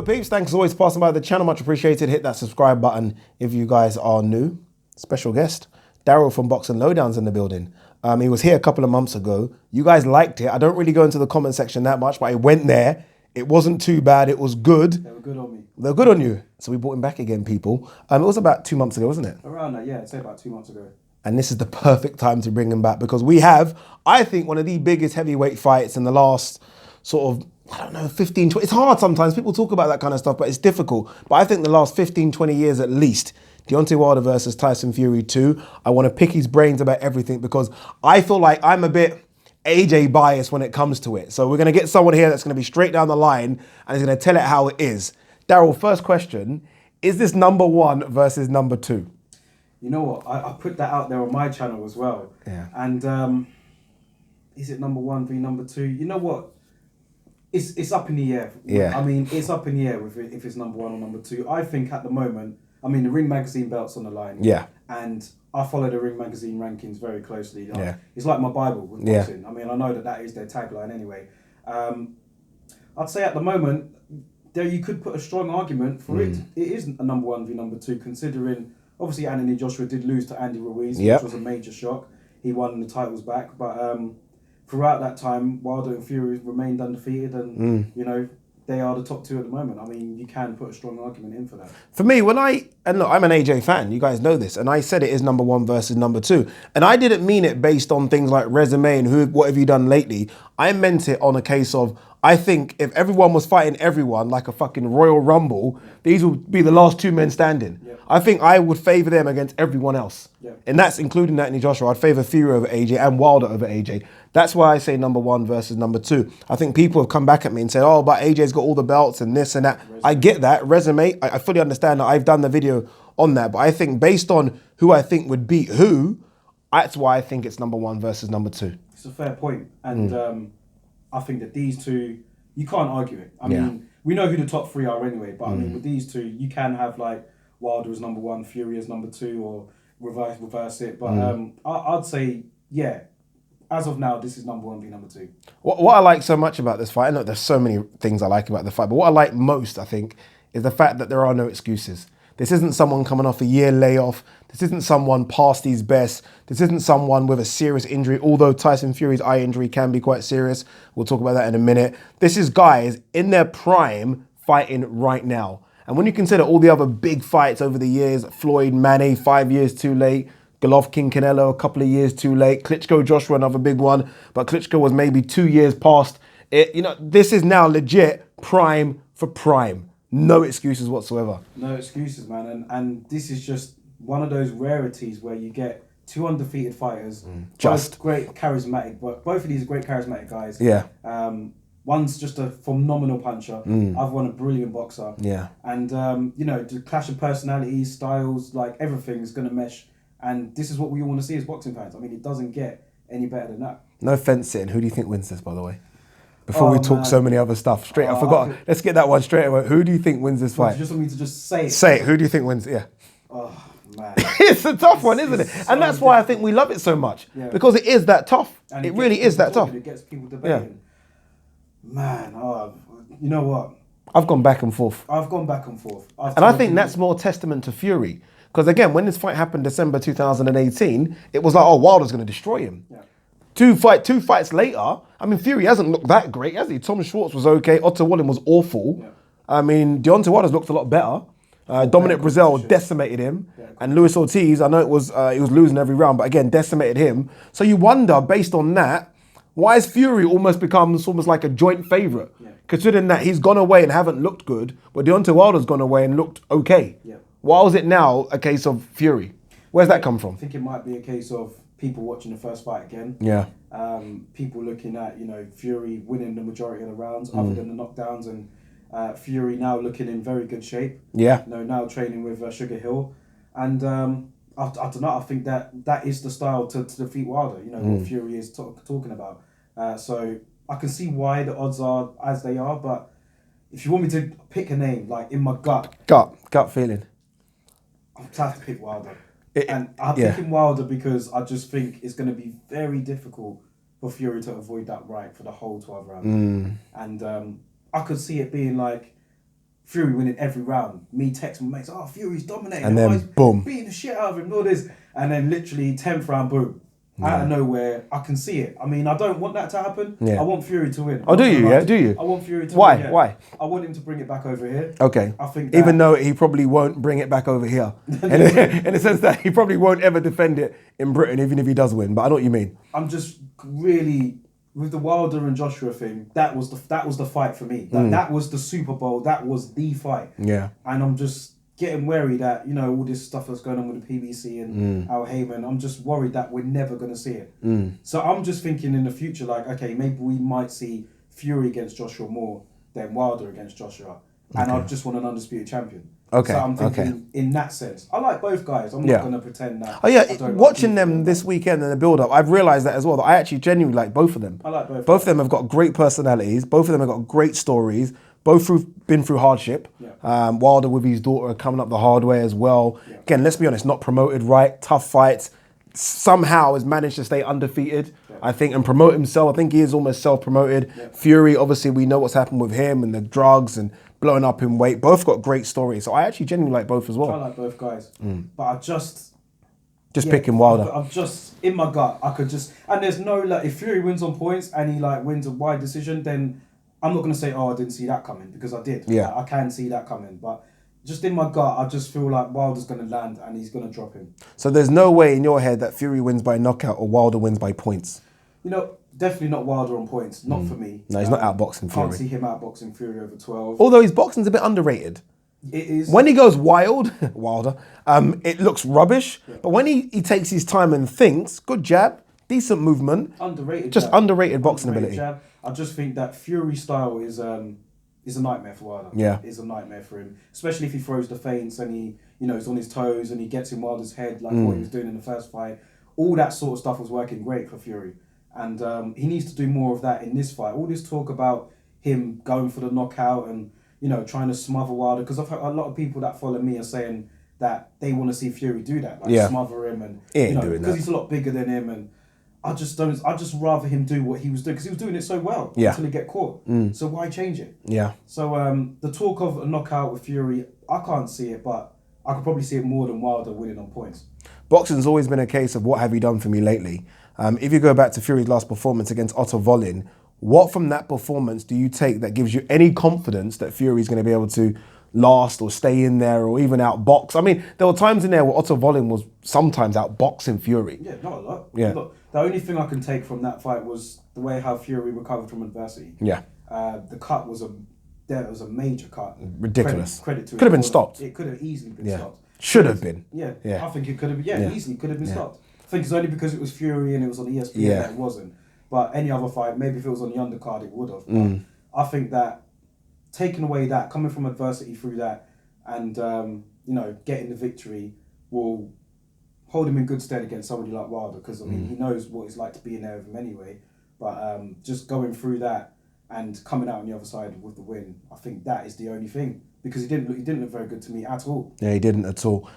good, peeps? Thanks as always for passing by the channel. Much appreciated. Hit that subscribe button if you guys are new. Special guest, Daryl from Boxing Lowdown's in the building. He was here a couple of months ago. You guys liked it. I don't really go into the comment section that much, but I went there. It wasn't too bad. It was good. They were good on me. They're good on you. So we brought him back again, people. It was about 2 months ago, wasn't it? Around that, yeah. I'd say about 2 months ago. And this is the perfect time to bring him back because we have, I think, one of the biggest heavyweight fights in the last sort of, I don't know, 15, 20. It's hard sometimes. People talk about that kind of stuff, but it's difficult. But I think the last 15, 20 years at least, Deontay Wilder versus Tyson Fury 2. I want to pick his brains about everything because I feel like I'm a bit AJ biased when it comes to it. So we're going to get someone here that's going to be straight down the line and is going to tell it how it is. Daryl, first question. Is this number one versus number two? You know what? I put that out there on my channel as well. Yeah. And is it number one v number two? You know what? It's up in the air. Yeah. I mean, it's up in the air if it's number one or number two. I think at the moment, I mean, the Ring Magazine belt's on the line. Yeah. And I follow the Ring Magazine rankings very closely. Yeah. It's like my Bible with Yeah. boxing. I mean, I know that is their tagline anyway. I'd say at the moment, there you could put a strong argument for it. It is a number one v number two, considering obviously Anthony Joshua did lose to Andy Ruiz, which was a major shock. He won the titles back, but throughout that time, Wilder and Fury remained undefeated, and you know they are the top two at the moment. I mean, you can put a strong argument in for that. For me, look, I'm an AJ fan. You guys know this, and I said it is number one versus number two, and I didn't mean it based on things like resume and what have you done lately. I meant it on a case of, I think if everyone was fighting everyone like a fucking Royal Rumble, these would be the last two men standing. Yeah. I think I would favour them against everyone else. Yeah. And that's including Anthony Joshua. I'd favour Fury over AJ and Wilder over AJ. That's why I say number one versus number two. I think people have come back at me and said, oh, but AJ's got all the belts and this and that. Resume. I get that. Resume, I fully understand that. I've done the video on that. But I think based on who I think would beat who, that's why I think it's number one versus number two. It's a fair point. And I think that these two, you can't argue it. I mean, we know who the top three are anyway, but I mean, with these two, you can have like Wilder as number one, Fury as number two, or reverse it. But I'd say, yeah, as of now, this is number one v number two. What I like so much about this fight, I know there's so many things I like about the fight, but what I like most, I think, is the fact that there are no excuses. This isn't someone coming off a year layoff. This isn't someone past his best. This isn't someone with a serious injury, although Tyson Fury's eye injury can be quite serious. We'll talk about that in a minute. This is guys in their prime fighting right now. And when you consider all the other big fights over the years, Floyd, Manny, 5 years too late, Golovkin, Canelo, a couple of years too late, Klitschko, Joshua, another big one, but Klitschko was maybe 2 years past it. You know, this is now legit prime for prime. No excuses whatsoever. No excuses, man. And this is just one of those rarities where you get two undefeated fighters, both great charismatic, but both of these are great charismatic guys. Yeah. One's just a phenomenal puncher. Other one a brilliant boxer. Yeah. And you know, the clash of personalities, styles, like everything is gonna mesh. And this is what we all want to see as boxing fans. I mean, it doesn't get any better than that. No fence sitting. Who do you think wins this, by the way? Before we talk so many other stuff. I forgot. Let's get that one straight away. Who do you think wins this fight? You just want me to just say it? Say it. Who do you think wins? Yeah. Oh, man. It's a tough one, isn't it? So and that's why I think we love it so much. Yeah. Because it is that tough. And it really is that tough. It gets people debating. Yeah. Man, you know what? I've gone back and forth. I've gone back and forth. And I think that's more testament to Fury. Because again, when this fight happened December 2018, it was like, oh, Wilder's going to destroy him. Yeah. Two fights later, I mean, Fury hasn't looked that great, has he? Tom Schwartz was okay. Otto Wallen was awful. Yeah. I mean, Deontay Wilder's looked a lot better. Dominic Breazeale decimated him. Yeah, and Luis Ortiz, I know he was losing every round, but again, decimated him. So you wonder, based on that, why has Fury almost like a joint favourite? Yeah. Considering that he's gone away and haven't looked good, but Deontay Wilder's gone away and looked okay. Yeah. Why is it now a case of Fury? Where's that come from? I think it might be a case of people watching the first fight again. Yeah. People looking at, you know, Fury winning the majority of the rounds other than the knockdowns, and Fury now looking in very good shape. Yeah. You know, now training with Sugar Hill. And I don't know, I think that is the style to defeat Wilder, you know, what Fury is talking about. So I can see why the odds are as they are, but if you want me to pick a name, like in my gut feeling, I'm going to have to pick Wilder. And I'm picking Wilder because I just think it's going to be very difficult for Fury to avoid that right for the whole 12 rounds. And I could see it being like Fury winning every round. Me texting my mates, oh, Fury's dominating. And then, he's boom. beating the shit out of him, and all this. And then literally 10th round, boom. Out of nowhere, I can see it. I mean, I don't want that to happen. Yeah. I want Fury to win. Oh, do you? Yeah, do you? I want Fury to Why? win. Yeah. Why? I want him to bring it back over here. Okay. I think that, even though he probably won't bring it back over here, in the sense that he probably won't ever defend it in Britain, even if he does win. But I know what you mean. I'm just really with the Wilder and Joshua thing. That was the fight for me. That was the Super Bowl. That was the fight. Yeah. And I'm just getting wary that, you know, all this stuff that's going on with the PBC and Al Heyman, I'm just worried that we're never going to see it. So I'm just thinking in the future, like, okay, maybe we might see Fury against Joshua more than Wilder against Joshua. And I just want an undisputed champion. Okay. So I'm thinking in that sense. I like both guys. I'm not going to pretend that. Oh yeah, I don't watching like them this weekend and the build-up, I've realised that as well, that I actually genuinely like both of them. I like both. Both of them have got great personalities. Both of them have got great stories. Both been through hardship. Yeah. Wilder with his daughter coming up the hard way as well. Yeah. Again, let's be honest, not promoted right, tough fights. Somehow has managed to stay undefeated, I think, and promote himself. I think he is almost self-promoted. Yeah. Fury, obviously, we know what's happened with him and the drugs and blowing up in weight. Both got great stories. So I actually genuinely like both as well. I like both guys. But I just picking Wilder. I'm just, in my gut, I could just, and there's no, like, if Fury wins on points and he, like, wins a wide decision, then I'm not going to say, oh, I didn't see that coming, because I did. Yeah. Like, I can see that coming. But just in my gut, I just feel like Wilder's going to land and he's going to drop him. So there's no way in your head that Fury wins by knockout or Wilder wins by points? You know, definitely not Wilder on points. Not for me. No, he's not outboxing Fury. Can't see him outboxing Fury over 12. Although his boxing's a bit underrated. It is. When he goes Wilder, it looks rubbish. Yeah. But when he takes his time and thinks, good jab, decent movement. Underrated just jab. Underrated boxing ability. Jab. I just think that Fury style is a nightmare for Wilder. Yeah. Is a nightmare for him. Especially if he throws the feints and he, you know, is on his toes and he gets in Wilder's head like what he was doing in the first fight. All that sort of stuff was working great for Fury. And he needs to do more of that in this fight. All this talk about him going for the knockout and, you know, trying to smother Wilder, because I've heard a lot of people that follow me are saying that they want to see Fury do that, like smother him and, you know, because he's a lot bigger than him. And I just rather him do what he was doing, because he was doing it so well until he get caught. So why change it? Yeah. So the talk of a knockout with Fury, I can't see it, but I could probably see it more than Wilder winning on points. Boxing's always been a case of what have you done for me lately. If you go back to Fury's last performance against Otto Wallin, what from that performance do you take that gives you any confidence that Fury's going to be able to last or stay in there or even outbox? I mean, there were times in there where Otto Wallin was sometimes outboxing Fury. Yeah, not a lot. Yeah. Look, the only thing I can take from that fight was the way how Fury recovered from adversity. Yeah. The cut was a major cut. Ridiculous. Credit to it. Could have been stopped. It could have easily been stopped. Should have been. Yeah. Yeah. I think it could have been. Easily could have been stopped. I think it's only because it was Fury and it was on ESPN that it wasn't. But any other fight, maybe if it was on the undercard, it would have. But I think that taking away that, coming from adversity through that, and you know, getting the victory will hold him in good stead against somebody like Wilder, because I mean he knows what it's like to be in there with him anyway. But just going through that and coming out on the other side with the win, I think that is the only thing, because he didn't look very good to me at all. Yeah, he didn't at all.